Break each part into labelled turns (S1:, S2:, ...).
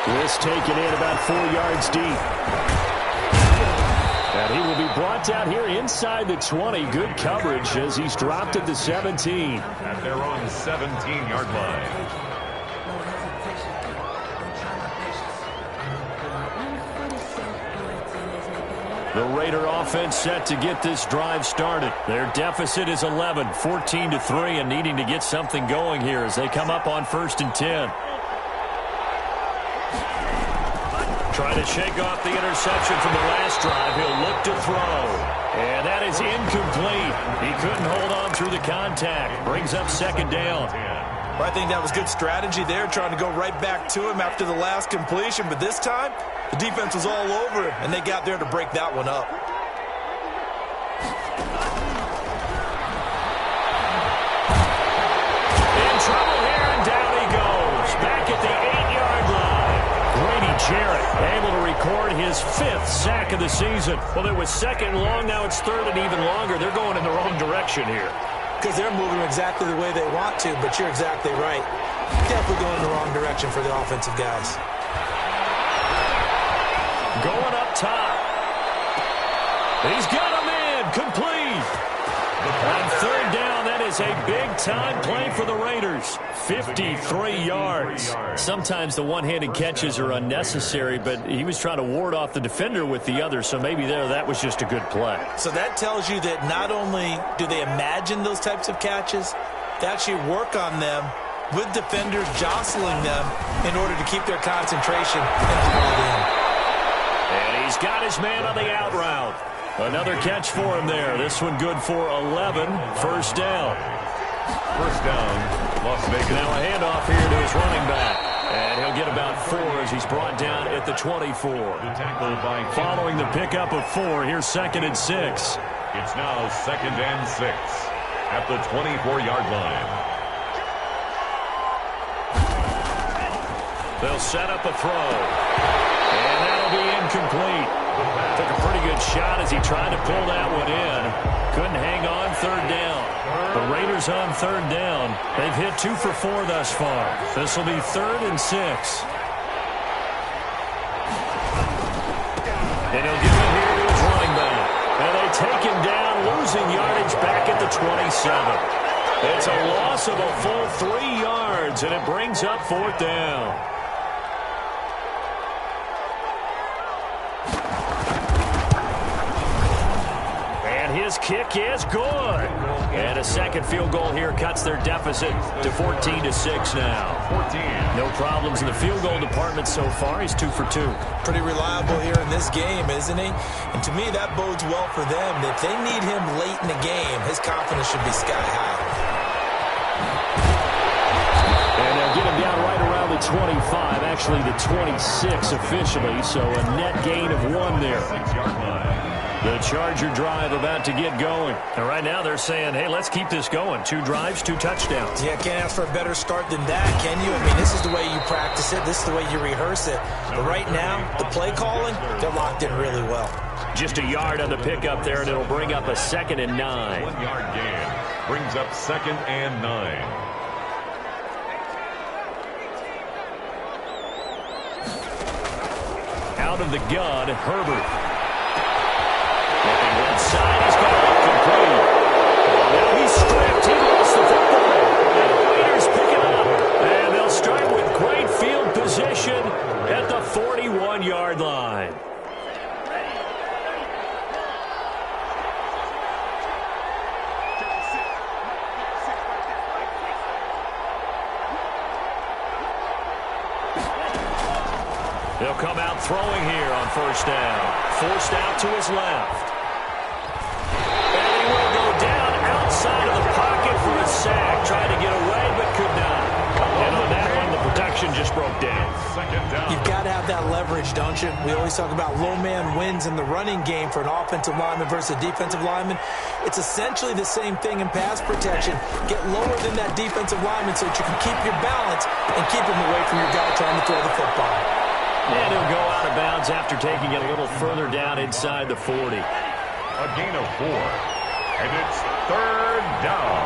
S1: This taken in about 4 yards deep. And he will be brought down here inside the 20. Good coverage as he's dropped at the 17.
S2: At their own 17-yard line.
S1: The Raider offense set to get this drive started. Their deficit is 11, 14-3, and needing to get something going here as they come up on 1st and 10. Trying to shake off the interception from the last drive. He'll look to throw. And that is incomplete. He couldn't hold on through the contact. Brings up 2nd down.
S3: Well, I think that was good strategy there, trying to go right back to him after the last completion. But this time, the defense was all over it, and they got there to break that one up.
S1: In trouble here, and down he goes. Back at the 8-yard line. Grady Jarrett able to record his 5th sack of the season. Well, it was 2nd and long. Now it's 3rd and even longer. They're going in the wrong direction here.
S3: Because they're moving exactly the way they want to, but you're exactly right. Definitely going in the wrong direction for the offensive guys.
S1: Going up top. He's got him in. Complete. On 3rd down, that is a big-time play for the Raiders. 53 yards. Sometimes the one-handed catches are unnecessary, but he was trying to ward off the defender with the other, so maybe that was just a good play.
S3: So that tells you that not only do they imagine those types of catches, they actually work on them with defenders jostling them in order to keep their concentration and haul it in.
S1: And he's got his man on the out route. Another catch for him there. This one good for 11. 1st down.
S2: 1st down, Las Vegas.
S1: Now a handoff here to his running back. And he'll get about 4 as he's brought down at the 24.
S2: The tackle by
S1: following the pickup of 4, here's 2nd and 6.
S2: It's now 2nd and 6 at the 24-yard line.
S1: They'll set up a throw. And that'll be incomplete. Took a pretty good shot as he tried to pull that one in. Couldn't hang on 3rd down. The Raiders on 3rd down. They've hit 2 for 4 thus far. This will be 3rd and 6. And he'll give it here to his running back. And they take him down, losing yardage back at the 27. It's a loss of a full 3 yards, and it brings up 4th down. His kick is good. And a 2nd field goal here cuts their deficit to 14-6 now. No problems in the field goal department so far. He's 2 for 2.
S3: Pretty reliable here in this game, isn't he? And to me, that bodes well for them. If they need him late in the game, his confidence should be sky high.
S1: And they'll get him down right around the 25, actually the 26 officially, so a net gain of 1 there.
S2: 6-yard line.
S1: The Charger drive about to get going. And right now they're saying, hey, let's keep this going. 2 drives, 2 touchdowns.
S3: Yeah, can't ask for a better start than that, can you? I mean, this is the way you practice it. This is the way you rehearse it. But right now, the play calling, they're locked in really well.
S1: Just a yard on the pickup there, and it'll bring up a 2nd and 9.
S2: 1-yard gain brings up 2nd and 9.
S1: Out of the gun, Herbert. Looking left side, he's got it complete. Now he's stripped. He lost the football. And the Raiders pick it up. And they'll start with great field position at the 41-yard line. He'll come out throwing here on 1st down. Forced out to his left. And he will go down outside of the pocket for a sack. Tried to get away, but could not. And on that one, the protection just broke down.
S2: 2nd down.
S3: You've got to have that leverage, don't you? We always talk about low man wins in the running game for an offensive lineman versus a defensive lineman. It's essentially the same thing in pass protection. Get lower than that defensive lineman so that you can keep your balance and keep him away from your guy trying to throw the football.
S1: And he'll go out of bounds after taking it a little further down inside the 40.
S2: A gain of 4. And it's 3rd down.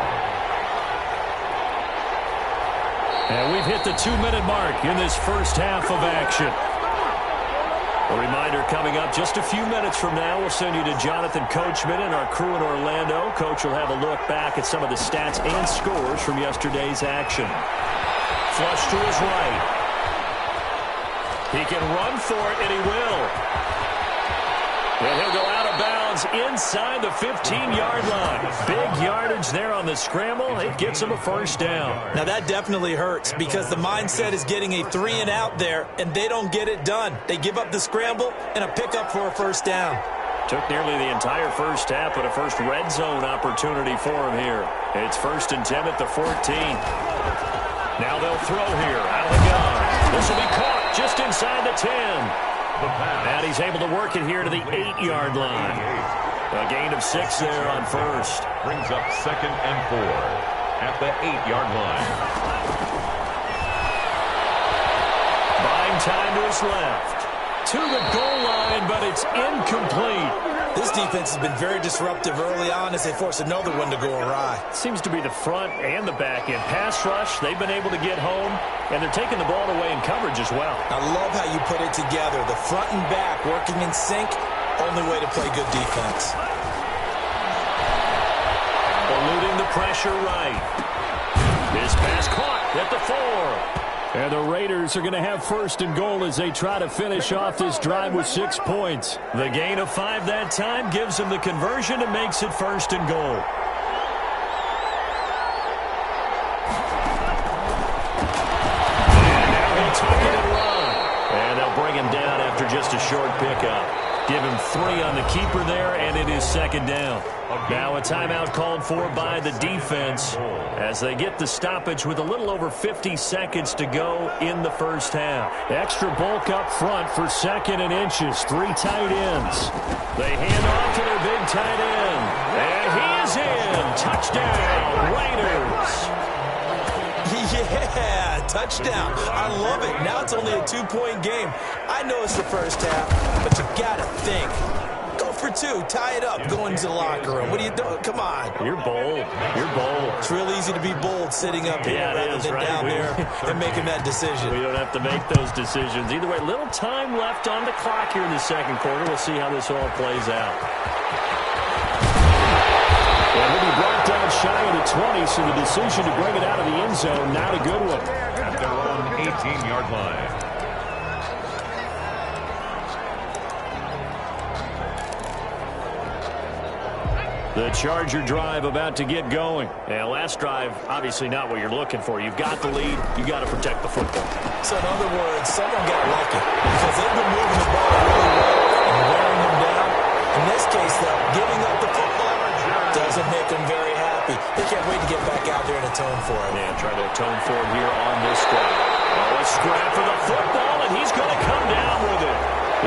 S1: And we've hit the 2-minute mark in this first half of action. A reminder coming up just a few minutes from now. We'll send you to Jonathan Coachman and our crew in Orlando. Coach will have a look back at some of the stats and scores from yesterday's action. Flush to his right. He can run for it, and he will. And he'll go out of bounds inside the 15-yard line. Big yardage there on the scramble. It gets him a first down.
S3: Now, that definitely hurts because the mindset is getting a 3-and-out there, and they don't get it done. They give up the scramble and a pickup for a first down.
S1: Took nearly the entire first half, but a first red zone opportunity for him here. It's 1st and 10 at the 14. Now they'll throw here out of the gun. This will be caught just inside the 10. And he's able to work it here to the 8-yard line. A gain of 6 there on first.
S2: Brings up 2nd and 4 at the 8-yard line.
S1: Buying time to his left. To the goal line, but it's incomplete.
S3: This defense has been very disruptive early on as they force another one to go awry.
S1: Seems to be the front and the back end. Pass rush, they've been able to get home, and they're taking the ball away in coverage as well.
S3: I love how you put it together. The front and back working in sync, only way to play good defense.
S1: Eluding the pressure right. His pass caught at the 4. And the Raiders are going to have 1st and goal as they try to finish off this drive with 6 points. The gain of 5 that time gives them the conversion and makes it 1st and goal. And now he'll tuck it and run. And they'll bring him down after just a short pickup. Give him 3 on the keeper there, and it is 2nd down. Now a timeout called for by the defense as they get the stoppage with a little over 50 seconds to go in the first half. Extra bulk up front for 2nd and inches. 3 tight ends. They hand off to their big tight end. And he is in. Touchdown, Raiders.
S3: Yeah, touchdown. I love it. Now it's only a 2-point game. I know it's the first half, but you got to think. Go for 2. Tie it up. Go into the locker room. What are you doing? Come on.
S1: You're bold. You're bold.
S3: It's real easy to be bold sitting up here rather than
S1: right?
S3: down there and making that decision.
S1: We don't have to make those decisions. Either way, little time left on the clock here in the 2nd quarter. We'll see how this all plays out. And he'll be brought down shy of the 20, so the decision to bring it out of the end zone, not a good one.
S2: At their own 18-yard line.
S1: The Charger drive about to get going. And last drive, obviously not what you're looking for. You've got the lead. You've got to protect the football.
S3: So in other words, someone got lucky because they've been moving the ball really well and wearing them down. In this case, though, giving up the football doesn't make them very happy. They can't wait to get back out there and atone for it.
S1: And try to atone for it here on this drive. Oh, a scrap for the football, and he's going to come down with it.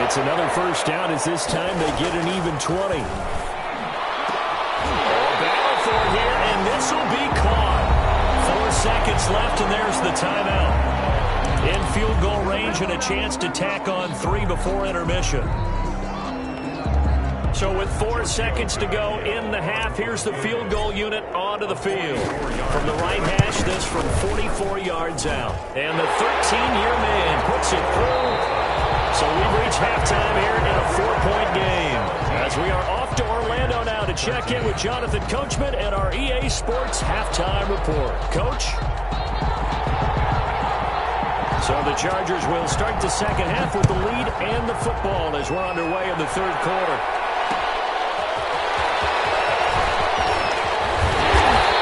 S1: It's another first down as this time they get an even 20. Here, and this will be caught. 4 seconds left, and there's the timeout. In field goal range and a chance to tack on 3 before intermission. So with 4 seconds to go in the half, here's the field goal unit onto the field. From the right hash, this from 44 yards out. And the 13-year man puts it through. So we've reached halftime here in a 4-point game. As we are off to Orlando now to check in with Jonathan Coachman and our EA Sports Halftime Report. Coach? So the Chargers will start the second half with the lead and the football as we're underway in the 3rd quarter.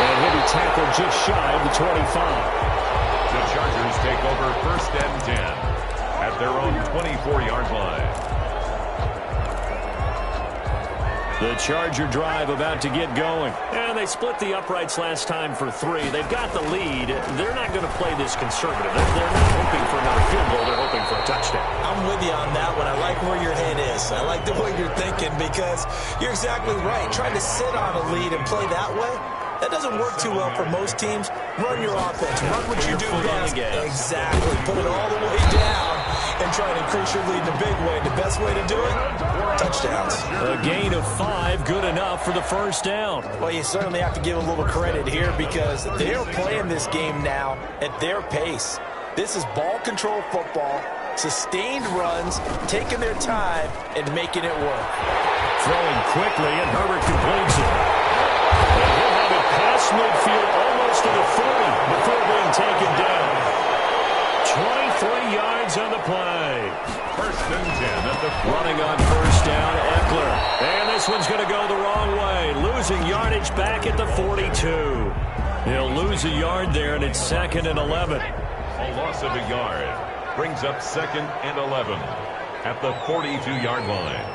S1: And he'll be tackled just shy of the 25.
S2: The Chargers take over 1st and 10 at their own 24-yard line.
S1: The Charger drive about to get going. And they split the uprights last time for 3. They've got the lead. They're not going to play this conservative. They're not hoping for another field goal. They're hoping for a touchdown.
S3: I'm with you on that one. I like where your head is. I like the way you're thinking because you're exactly right. Trying to sit on a lead and play that way, that doesn't work too well for most teams. Run your offense. Run what you do best. Exactly. Put it all the way down and try and increase your lead in a big way. The best way to do it, touchdowns.
S1: A gain of 5, good enough for the first down.
S3: Well, you certainly have to give a little credit here because they're playing this game now at their pace. This is ball control football, sustained runs, taking their time, and making it work.
S1: Throwing quickly, and Herbert completes it. And he'll have it past midfield almost to the 40 before being taken down. 23 yards on the play.
S2: First and 10 at the
S1: running on first down, Eckler. And this one's going to go the wrong way. Losing yardage back at the 42. He'll lose a yard there, and it's 2nd and 11.
S2: A loss of a yard brings up 2nd and 11 at the 42-yard line.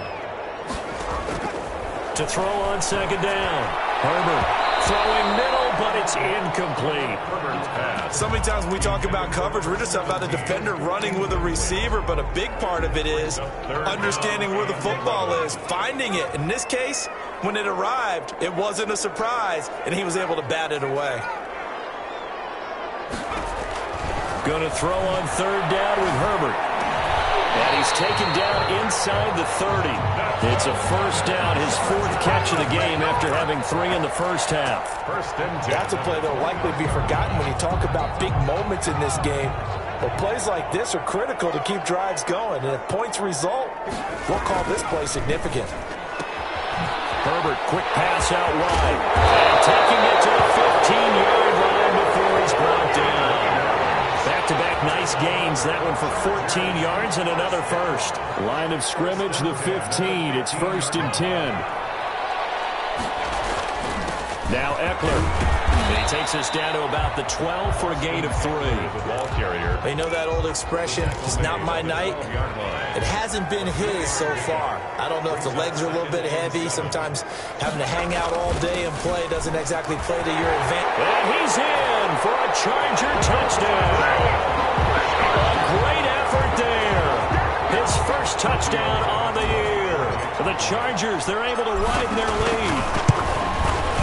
S1: To throw on 2nd down. Herbert throwing middle, but it's incomplete.
S2: Herbert's pass.
S3: So many times when we talk about coverage, we're just about a defender running with a receiver, but a big part of it is understanding where the football is, finding it. In this case, when it arrived, it wasn't a surprise, and he was able to bat it away.
S1: Going to throw on 3rd down with Herbert. And he's taken down inside the 30. It's a first down, his 4th catch of the game after having 3 in the first half.
S2: First and 10.
S3: That's a play that will likely be forgotten when you talk about big moments in this game. But plays like this are critical to keep drives going. And if points result, we'll call this play significant.
S1: Herbert, quick pass out wide. And taking it to the 15-yard line before he's brought down. Back-to-back nice gains. That one for 14 yards and another first. Line of scrimmage, the 15. It's 1st and 10. Now Eckler. And he takes us down to about the 12 for a gain of 3.
S2: The ball carrier.
S3: You know that old expression, it's not my night? It hasn't been his so far. I don't know if the legs are a little bit heavy. Sometimes having to hang out all day and play doesn't exactly play to your advantage.
S1: And he's in for a Charger touchdown. A great effort there. His first touchdown on the year. The Chargers, they're able to widen their lead.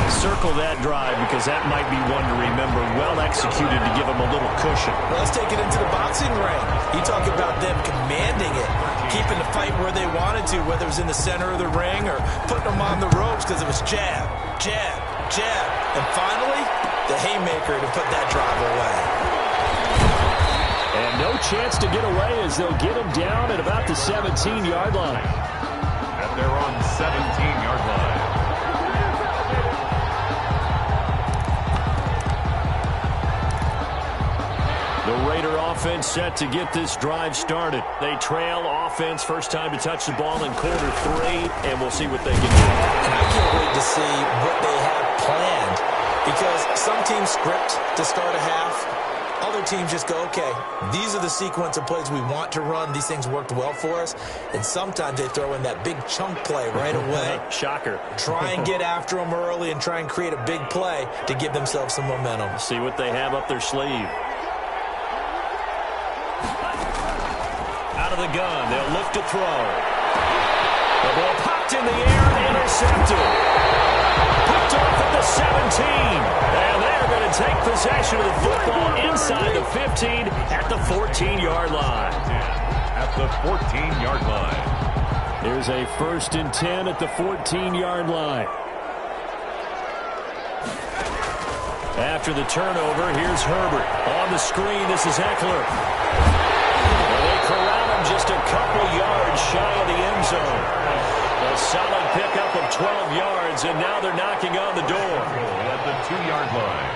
S1: Circle that drive because that might be one to remember. Well executed to give them a little cushion.
S3: Well, let's take it into the boxing ring. You talk about them commanding it, keeping the fight where they wanted to, whether it was in the center of the ring or putting them on the ropes because it was jab, jab, jab. And finally, the haymaker to put that drive away.
S1: And no chance to get away as they'll get him down at about the 17-yard line.
S2: At their own 17-yard line.
S1: The Raider offense set to get this drive started. They trail offense, first time to touch the ball in quarter 3, and we'll see what they can do.
S3: And I can't wait to see what they have planned because some teams script to start a half. Other teams just go, okay, these are the sequence of plays we want to run. These things worked well for us. And sometimes they throw in that big chunk play right away.
S1: Shocker.
S3: Try and get after them early and try and create a big play to give themselves some momentum.
S1: See what they have up their sleeve. Out of the gun, they'll look to throw. The ball popped in the air and intercepted. Picked off at the 17. And they're going to take possession of the football inside the 15 at the 14-yard line.
S2: At the 14-yard line.
S1: Here's a 1st and 10 at the 14-yard line. After the turnover, here's Herbert. On the screen, this is Eckler. They corral him just a couple yards shy of the end zone. A solid pickup of 12 yards, and now they're knocking on the door.
S2: At the 2-yard line.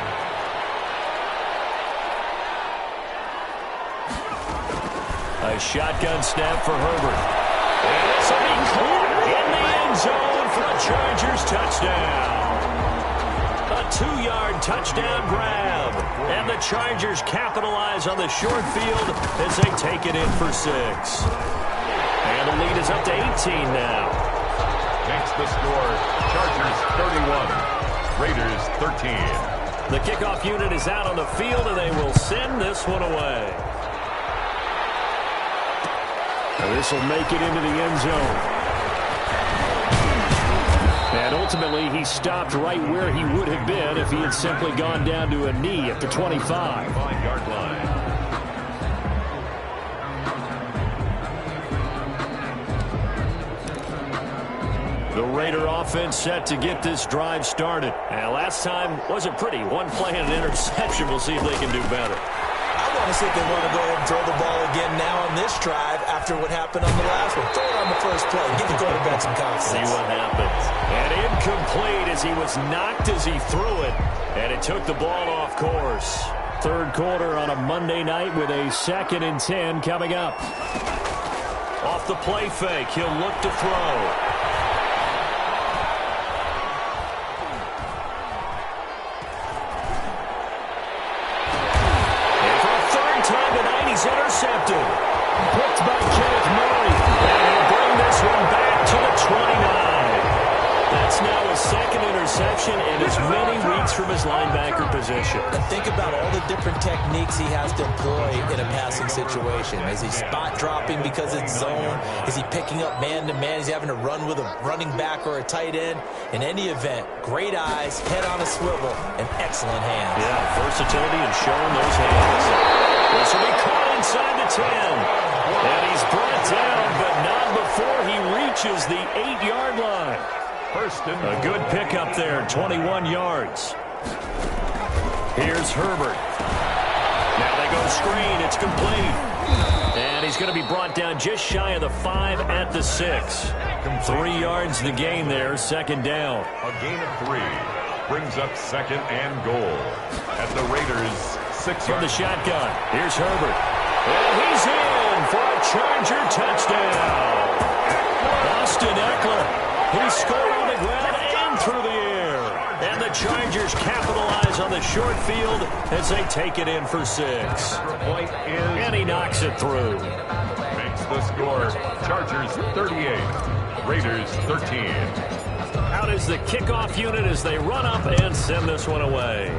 S1: A shotgun snap for Herbert. And this will be caught in the end zone for a Chargers touchdown. A 2-yard touchdown grab. And the Chargers capitalize on the short field as they take it in for 6. And the lead is up to 18 now.
S2: Makes the score Chargers 31, Raiders 13.
S1: The kickoff unit is out on the field, and they will send this one away. This will make it into the end zone. And ultimately, he stopped right where he would have been if he had simply gone down to a knee at the 25.
S2: 5-yard line.
S1: The Raider offense set to get this drive started. And last time wasn't pretty. One play and an interception. We'll see if they can do better.
S3: I want to see if they want to go ahead and throw the ball again now on this drive after what happened on the last one. Throw it on the first play. Give the quarterback some confidence.
S1: See what happens. And incomplete as he was knocked as he threw it. And it took the ball off course. Third quarter on a Monday night with a 2nd and 10 coming up. Off the play fake, he'll look to throw. And for a third time tonight, he's intercepted. Picked by Kenneth Murray. And he'll bring this one back to the 29. That's now his 2nd interception in as many weeks from his linebacker position.
S3: And think about all the different techniques he has to employ in a passing situation. Is he spot dropping because it's zone? Is he picking up man-to-man? Is he having to run with a running back or a tight end? In any event, great eyes, head on a swivel, and excellent hands.
S1: Yeah, versatility and showing those hands. This will be caught inside the 10. And he's brought down, but not before he reaches the 8-yard line. A good pickup there, 21 yards. Here's Herbert. Now they go screen. It's complete. And he's going to be brought down just shy of the 5 at the 6. 3 yards the gain there, 2nd down.
S2: A gain of 3 brings up 2nd and goal at the Raiders' 6
S1: from the shotgun. Here's Herbert. And he's in for a Charger touchdown. Austin Eckler. He scored on the ground and through the air. And the Chargers capitalize on the short field as they take it in for 6. And he knocks it through.
S2: Makes the score. Chargers 38, Raiders 13.
S1: Out is the kickoff unit as they run up and send this one away.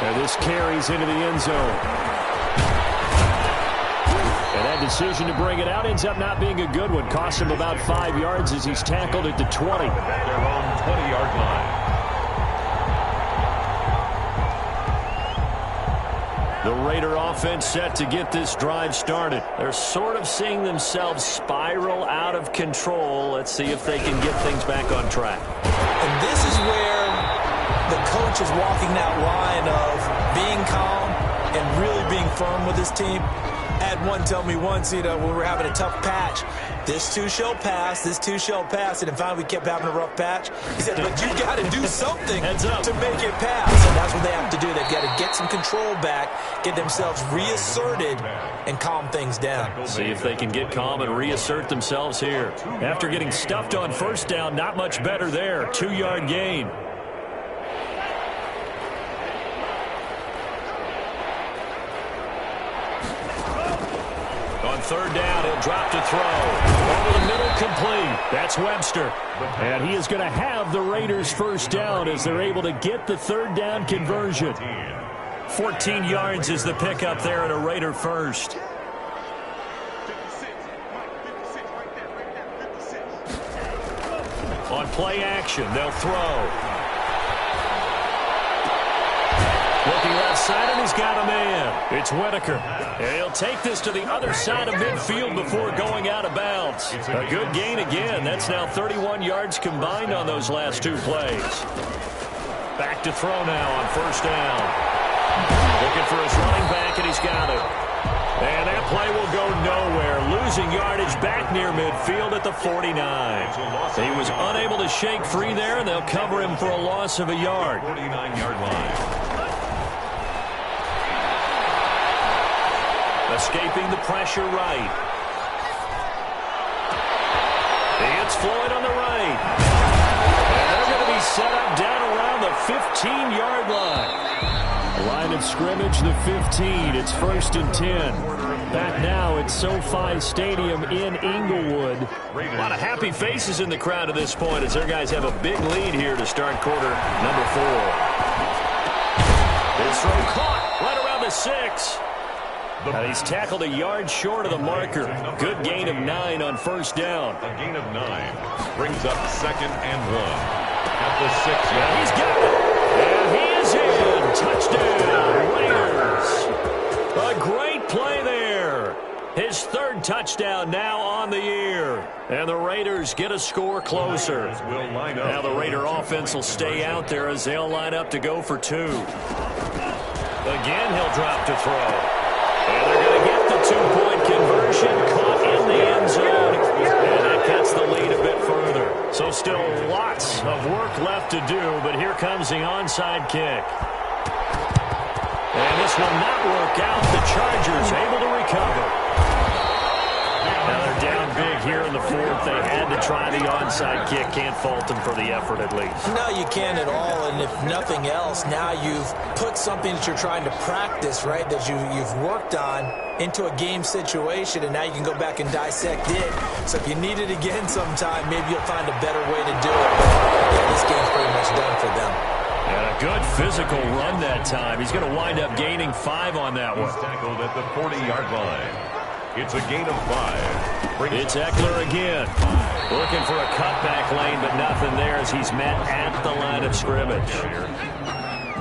S1: And this carries into the end zone. And that decision to bring it out ends up not being a good one. Cost him about 5 yards as he's tackled at the 20.
S2: At their own 20-yard line.
S1: The Raider offense set to get this drive started. They're sort of seeing themselves spiral out of control. Let's see if they can get things back on track.
S3: And this is where the coach is walking that line of being calm and really being firm with his team. I had one tell me once, when we were having a tough patch, this too shall pass, this too shall pass, and finally we kept having a rough patch. He said, but you got to do something to make it pass, and that's what they have to do. They've got to get some control back, get themselves reasserted, and calm things down.
S1: See if they can get calm and reassert themselves here. After getting stuffed on first down, not much better there. 2-yard gain. On third down, he'll drop to throw. Over the middle, complete. That's Webster. And he is going to have the Raiders first down as they're able to get the third down conversion. 14 yards is the pickup there at a Raider first. On play action, they'll throw. Looking left side, and he's got a man. It's Whitaker. And he'll take this to the other side of midfield before going out of bounds. A good gain again. That's now 31 yards combined on those last 2 plays. Back to throw now on first down. Looking for his running back, and he's got it. And that play will go nowhere. Losing yardage back near midfield at the 49. He was unable to shake free there, and they'll cover him for a loss of a yard.
S2: 49-yard line.
S1: Escaping the pressure right. It's Floyd on the right. And they're going to be set up down around the 15-yard line. Line of scrimmage, the 15. It's 1st and 10. Back now at SoFi Stadium in Inglewood. A lot of happy faces in the crowd at this point as their guys have a big lead here to start quarter number 4. This throw caught right around the 6. And he's tackled a yard short of the marker. Good gain of 9 on first down.
S2: A gain of 9 brings up 2nd and 1 at the 6.
S1: Yeah, he's got it. And he is in. Touchdown, Raiders. A great play there. His 3rd third touchdown now on the year. And the Raiders get a score closer. Now the Raider offense will stay out there as they'll line up to go for two. Again, he'll drop to throw. And they're going to get the two-point conversion, caught in the end zone. And that cuts the lead a bit further. So still lots of work left to do, but here comes the onside kick. And this will not work out. The Chargers able to recover. Now they're down big here in the fourth. They had to try the onside kick. Can't fault them for the effort at least.
S3: No, you can't at all. And if nothing else, now you've put something that you're trying to practice, right, that you've worked on into a game situation, and now you can go back and dissect it. So if you need it again sometime, maybe you'll find a better way to do it. Yeah, this game's pretty much done for them.
S1: And a good physical run that time. He's going to wind up gaining 5 on that one.
S2: He's tackled at the 40-yard line. It's a gain of 5.
S1: It's Eckler again. Looking for a cutback lane, but nothing there as he's met at the line of scrimmage.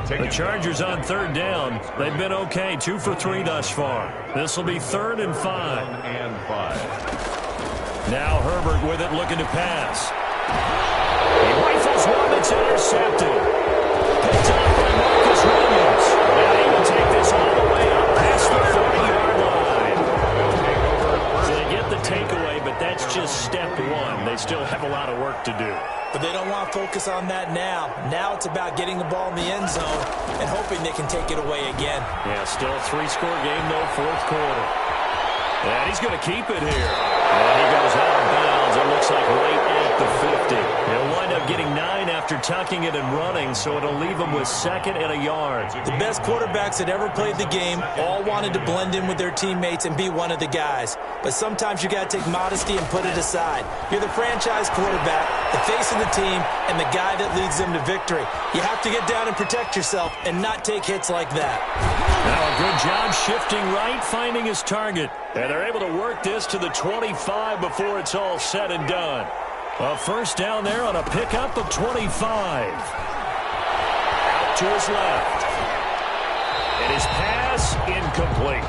S1: The Chargers on third down. They've been okay. 2 for 3 thus far. This will be 3rd and 5. Now Herbert with it, looking to pass. He rifles one that's intercepted. Picked up by Marcus Williams. And he will take this all the way up past the 40-yard line. So they get the takeaway, but that's just step one. They still have a lot of work to do.
S3: But they don't want to focus on that now. Now it's about getting the ball in the end zone and hoping they can take it away again.
S1: Yeah, still a 3-score game, though, fourth quarter. And he's going to keep it here. And he goes out of bounds. It looks like right at the 50. He'll wind up getting 9 after tucking it and running, so it'll leave him with 2nd and a yard.
S3: The best quarterbacks that ever played the game all wanted to blend in with their teammates and be one of the guys. But sometimes you got to take modesty and put it aside. You're the franchise quarterback, the face of the team, and the guy that leads them to victory. You have to get down and protect yourself and not take hits like that.
S1: Now a good job shifting right, finding his target. And they're able to work this to the 25 before it's all said and done. A first down there on a pickup of 25. Out to his left. And his pass incomplete.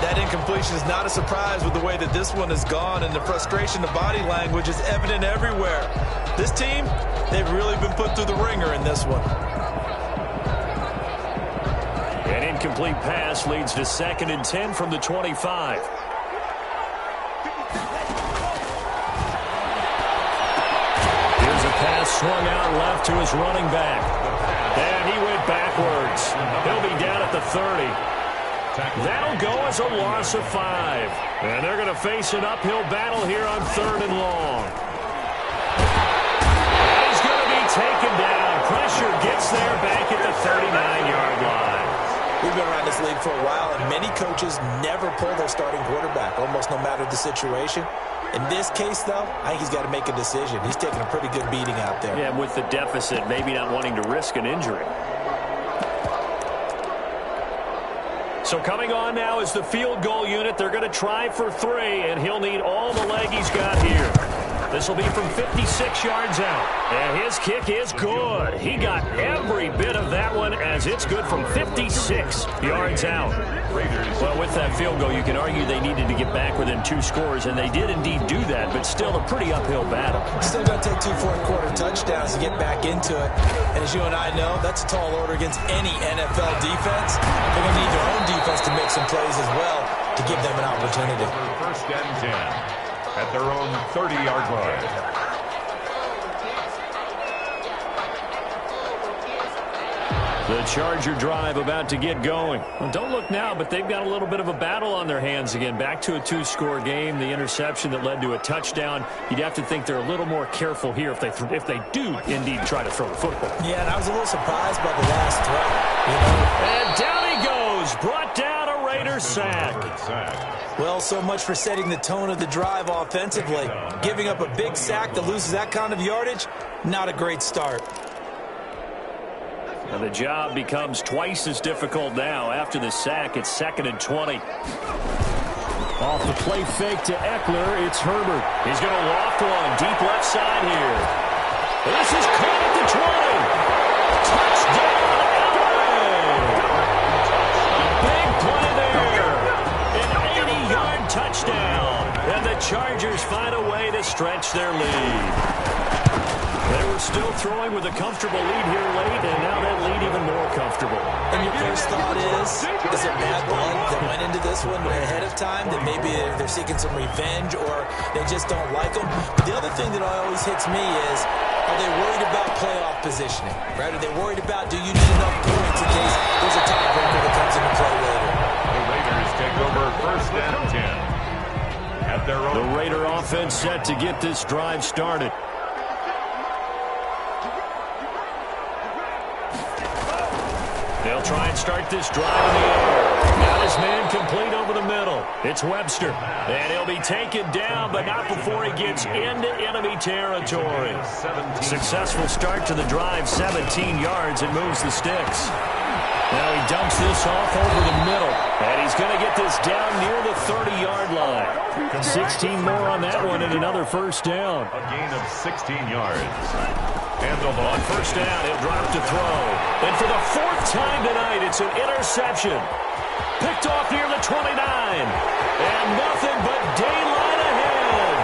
S3: That incompletion is not a surprise with the way that this one has gone, and the frustration, the body language is evident everywhere. This team, they've really been put through the ringer in this one.
S1: An incomplete pass leads to 2nd and 10 from the 25. Here's a pass swung out left to his running back. And he went backwards. He'll be down at the 30. That'll go as a loss of 5. And they're going to face an uphill battle here on 3rd and long. And he's going to be taken down. Pressure gets there back at the 39-yard line.
S3: We've been around this league for a while, and many coaches never pull their starting quarterback, almost no matter the situation. In this case, though, I think he's got to make a decision. He's taking a pretty good beating out there.
S1: Yeah, with the deficit, maybe not wanting to risk an injury. So coming on now is the field goal unit. They're going to try for 3, and he'll need all the leg he's got here. This will be from 56 yards out. And his kick is good. He got every bit of that one as it's good from 56 yards out. Well, with that field goal, you can argue they needed to get back within 2 scores, and they did indeed do that, but still a pretty uphill battle.
S3: Still going to take 2 fourth-quarter touchdowns to get back into it. And as you and I know, that's a tall order against any NFL defense. They're going to need their own defense to make some plays as well to give them an opportunity.
S2: First and 10 at their own 30-yard line.
S1: The Charger drive about to get going. Well, don't look now, but they've got a little bit of a battle on their hands again. Back to a 2-score game. The interception that led to a touchdown. You'd have to think they're a little more careful here if they do indeed try to throw the football.
S3: Yeah, and I was a little surprised by the last throw.
S1: And down he goes. Brought down a Raider sack.
S3: Well, so much for setting the tone of the drive offensively. Giving up a big sack that loses that kind of yardage, not a great start.
S1: And the job becomes twice as difficult now. After the sack, it's 2nd and 20. Off the play fake to Eckler, it's Herbert. He's going to loft one deep left side here. This is caught at the 20. Touchdown, LA! Big play there. An 80-yard touchdown. stretch their lead. They were still throwing with a comfortable lead here late, and now that lead even more comfortable.
S3: And your first thought is it bad blood that went into this one ahead of time, that maybe they're seeking some revenge or they just don't like them? But the other thing that always hits me is, are they worried about playoff positioning? Right? Are they worried about, do you need enough points in case there's a tiebreaker that comes into play later?
S2: The Raiders take over first and 10. At their own.
S1: The Raider offense set to get this drive started. They'll try and start this drive in the air. Got his man complete over the middle. It's Webster. And he'll be taken down, but not before he gets into enemy territory. Successful start to the drive, 17 yards. It moves the sticks. Now he dumps this off over the middle. And he's going to get this down near the 30-yard line. 16 more on that one and another first down.
S2: A gain of 16 yards. Handled
S1: on first down, he'll drop to throw. And for the fourth time tonight, it's an interception. Picked off near the 29. And nothing but daylight ahead.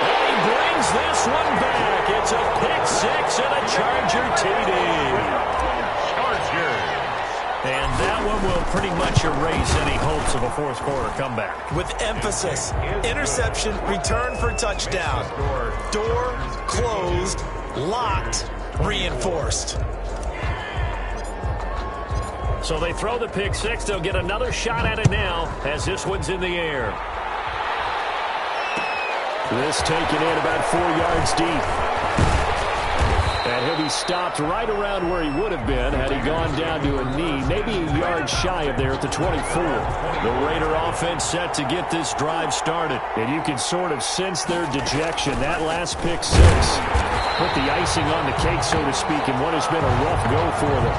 S1: And he brings this one back. It's a pick six and a Charger TD.
S2: Chargers.
S1: And that one will pretty much erase any hopes of a fourth quarter comeback.
S3: With emphasis, interception, return for touchdown. Door closed, locked, reinforced.
S1: So they throw the pick six. They'll get another shot at it now as this one's in the air. This taken in about 4 yards deep. And he'll be stopped right around where he would have been had he gone down to a knee, maybe a yard shy of there at the 24. The Raider offense set to get this drive started. And you can sort of sense their dejection. That last pick six put the icing on the cake, so to speak, in what has been a rough go for them.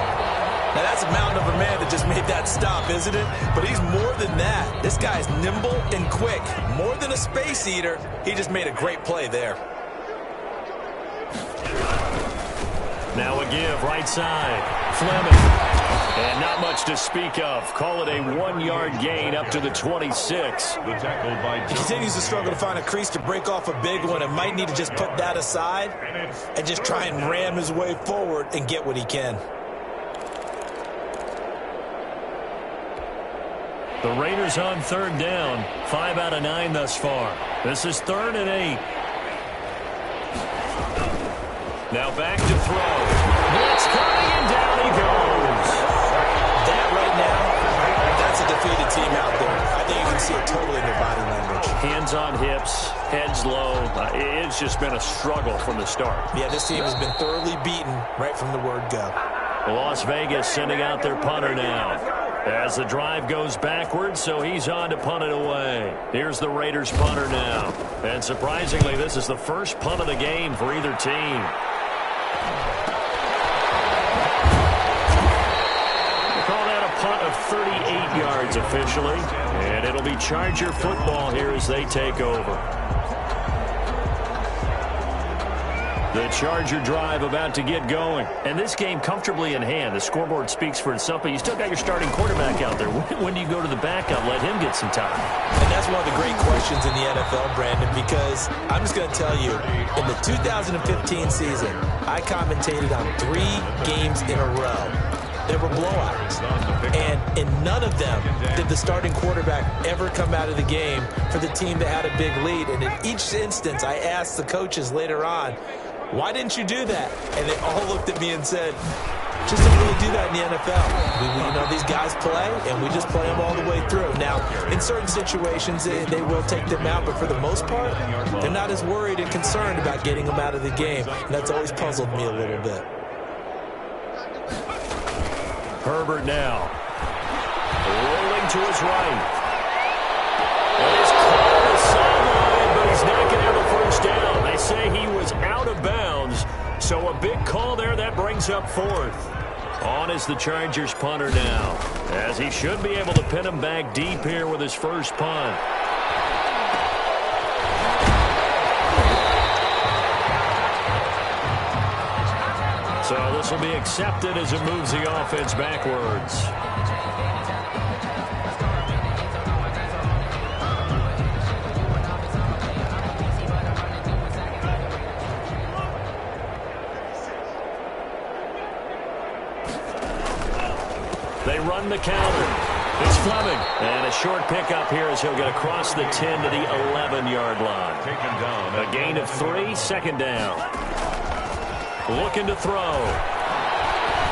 S3: Now, that's a mountain of a man that just made that stop, isn't it? But he's more than that. This guy's nimble and quick. More than a space eater, he just made a great play there.
S1: Now a give, right side. Fleming. And not much to speak of. Call it a 1 yard gain up to the 26.
S2: The tackle by
S3: he continues to struggle to find a crease to break off a big one and might need to just put that aside and just try and ram his way forward and get what he can.
S1: The Raiders on third down. 5 out of 9 thus far. This is 3rd and 8. Now back to throw. Blitz coming, and down he goes.
S3: That right now, that's a defeated team out there. I think you can see it totally in their body language.
S1: Hands on hips, heads low. It's just been a struggle from the start.
S3: Yeah, this team has been thoroughly beaten right from the word go.
S1: Las Vegas sending out their punter now. As the drive goes backwards, so he's on to punt it away. Here's the Raiders punter now. And surprisingly, this is the first punt of the game for either team. We'll call that a punt of 38 yards officially. And it'll be Charger football here as they take over. The Charger drive about to get going. And this game comfortably in hand. The scoreboard speaks for itself, but you still got your starting quarterback out there. When do you go to the backup, let him get some time?
S3: And that's one of the great questions in the NFL, Brandon, because I'm just going to tell you, in the 2015 season, I commentated on 3 games in a row. There were blowouts. And in none of them did the starting quarterback ever come out of the game for the team that had a big lead. And in each instance, I asked the coaches later on, why didn't you do that? And they all looked at me and said, just don't really do that in the NFL. You know, these guys play, and we just play them all the way through. Now, in certain situations, they will take them out, but for the most part, they're not as worried and concerned about getting them out of the game. And that's always puzzled me a little bit.
S1: Herbert now. Rolling to his right. And he's caught on the sideline, but he's not going to have a first down. They say he was out of bounds, so a big call there. That brings up 4th. On is the Chargers punter now, as he should be able to pin him back deep here with his first punt. So this will be accepted as it moves the offense backwards. They run the counter. It's Fleming. And a short pickup here as he'll get across the 10 to the 11-yard line.
S2: Taken down.
S1: A gain of 3, second down. Looking to throw.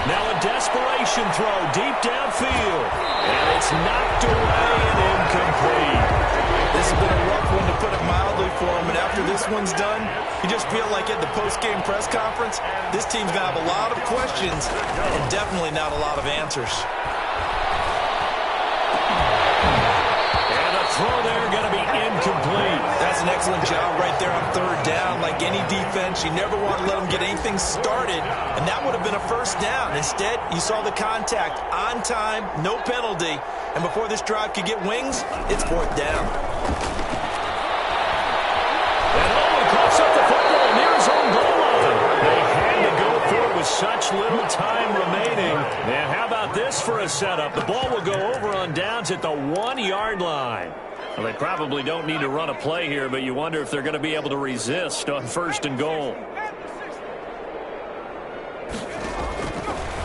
S1: Now a desperation throw deep downfield. And it's knocked away and incomplete.
S3: This has been a rough one, to put it mildly, for him. And after this one's done, you just feel like at the post-game press conference, this team's going to have a lot of questions and definitely not a lot of answers.
S1: And a throw there going to be incomplete.
S3: That's an excellent job right there on third down. Like any defense, you never want to let them get anything started, and that would have been a first down. Instead, you saw the contact on time, no penalty, and before this drive could get wings, it's fourth down.
S1: And Owen coughs up the football near his own goal line. They had to go for it with such little time remaining. And how about this for a setup? The ball will go over on downs at the 1-yard line. Well, they probably don't need to run a play here, but you wonder if they're going to be able to resist on first and goal.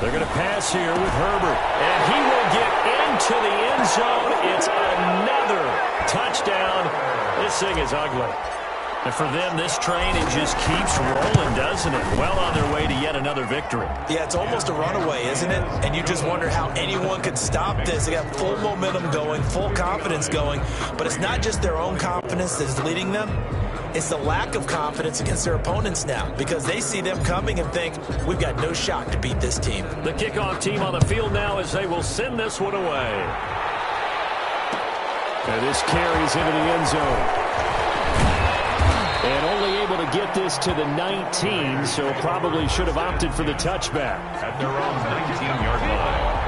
S1: They're going to pass here with Herbert, and he will get into the end zone. It's another touchdown. This thing is ugly. And for them, this train, it just keeps rolling, doesn't it? Well on their way to yet another victory.
S3: Yeah, it's almost a runaway, isn't it? And you just wonder how anyone could stop this. They got full momentum going, full confidence going. But it's not just their own confidence that's leading them. It's the lack of confidence against their opponents now, because they see them coming and think, we've got no shot to beat this team.
S1: The kickoff team on the field now as they will send this one away. And this carries into the end zone. And only able to get this to the 19, so probably should have opted for the touchback.
S2: At their own 19-yard line.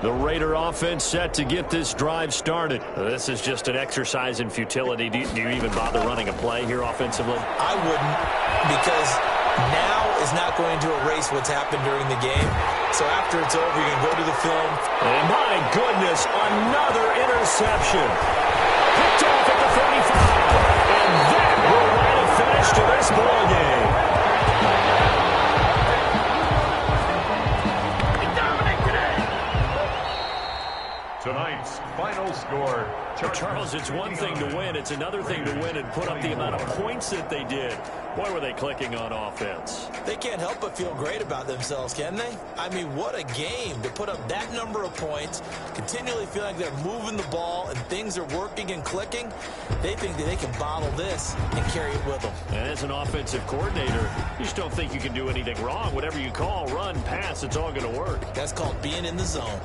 S1: The Raider offense set to get this drive started. This is just an exercise in futility. Do you even bother running a play here offensively?
S3: I wouldn't, because now is not going to erase what's happened during the game. So after it's over, you can go to the film.
S1: And my goodness, another interception. Picked off at the 35. And that will write a finish to this ball game.
S2: Tonight's final score.
S1: Charles, it's one thing to win. It's another thing to win and put up the amount of points that they did. Boy, were they clicking on offense.
S3: They can't help but feel great about themselves, can they? I mean, what a game to put up that number of points, continually feel like they're moving the ball and things are working and clicking. They think that they can bottle this and carry it with them.
S1: And as an offensive coordinator, you just don't think you can do anything wrong. Whatever you call, run, pass, it's all going to work.
S3: That's called being in the zone.